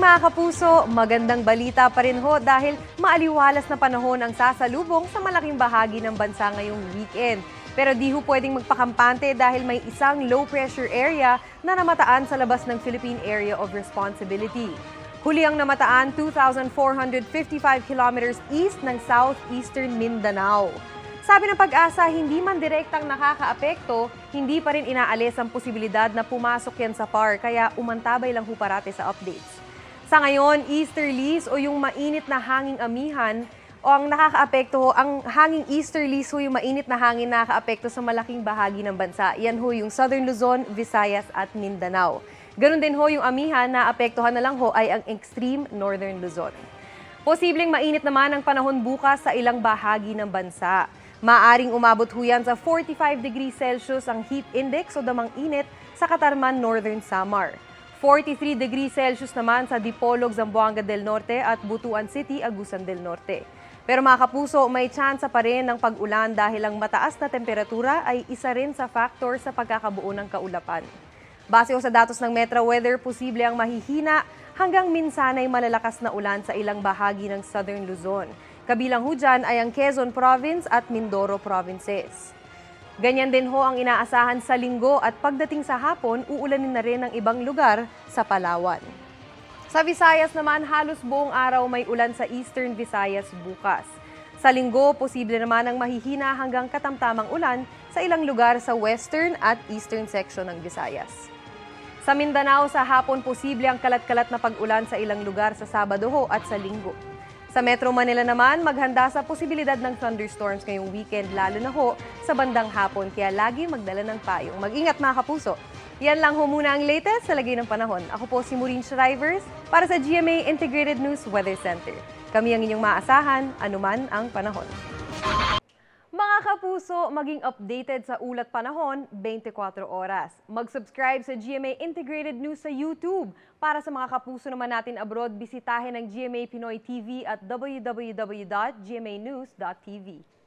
mga kapuso, magandang balita pa rin ho dahil maaliwalas na panahon ang sasalubong sa malaking bahagi ng bansa ngayong weekend. Pero di ho pwedeng magpakampante dahil may isang low pressure area na namataan sa labas ng Philippine Area of Responsibility. Huli ang namataan 2,455 kilometers east ng southeastern Mindanao. Sabi ng Pag-asa, hindi man direktang nakakaapekto, hindi pa rin inaalis ang posibilidad na pumasok yan sa PAR, kaya umantabay lang ho parate sa updates. Sa ngayon, easterlies o yung mainit na hanging amihan o ang nakakaapekto ho, ang hanging easterlies ho yung mainit na hangin na nakakaapekto sa malaking bahagi ng bansa. Yan ho yung Southern Luzon, Visayas at Mindanao. Ganon din ho yung amihan na apektuhan na lang ho ay ang extreme Northern Luzon. Posibleng mainit naman ang panahon bukas sa ilang bahagi ng bansa. Maaring umabot ho yan sa 45 degrees Celsius ang heat index o damang init sa Catarman, Northern Samar. 43 degrees Celsius naman sa Dipolog, Zamboanga del Norte at Butuan City, Agusan del Norte. Pero mga kapuso, may tsansa pa rin ng pag-ulan dahil ang mataas na temperatura ay isa rin sa factor sa pagkakabuo ng kaulapan. Base ho sa datos ng Metro Weather, posible ang mahihina hanggang minsan ay malalakas na ulan sa ilang bahagi ng Southern Luzon. Kabilang ho dyan ay ang Quezon Province at Mindoro Provinces. Ganyan din ho ang inaasahan sa linggo at pagdating sa hapon, uulanin na rin ang ibang lugar sa Palawan. Sa Visayas naman, halos buong araw may ulan sa Eastern Visayas bukas. Sa linggo, posible naman ang mahihina hanggang katamtamang ulan sa ilang lugar sa Western at Eastern section ng Visayas. Sa Mindanao, sa hapon posible ang kalat-kalat na pag-ulan sa ilang lugar sa Sabado ho at sa linggo. Sa Metro Manila naman, maghanda sa posibilidad ng thunderstorms ngayong weekend, lalo na ho sa bandang hapon, kaya lagi magdala ng payong. Mag-ingat mga kapuso. Yan lang ho muna ang latest sa lagay ng panahon. Ako po si Maureen Shrivers para sa GMA Integrated News Weather Center. Kami ang inyong maasahan, anuman ang panahon. Mga kapuso, maging updated sa ulat panahon 24 oras. Mag-subscribe sa GMA Integrated News sa YouTube. Para sa mga kapuso naman natin abroad, bisitahin ang GMA Pinoy TV at www.gmanews.tv.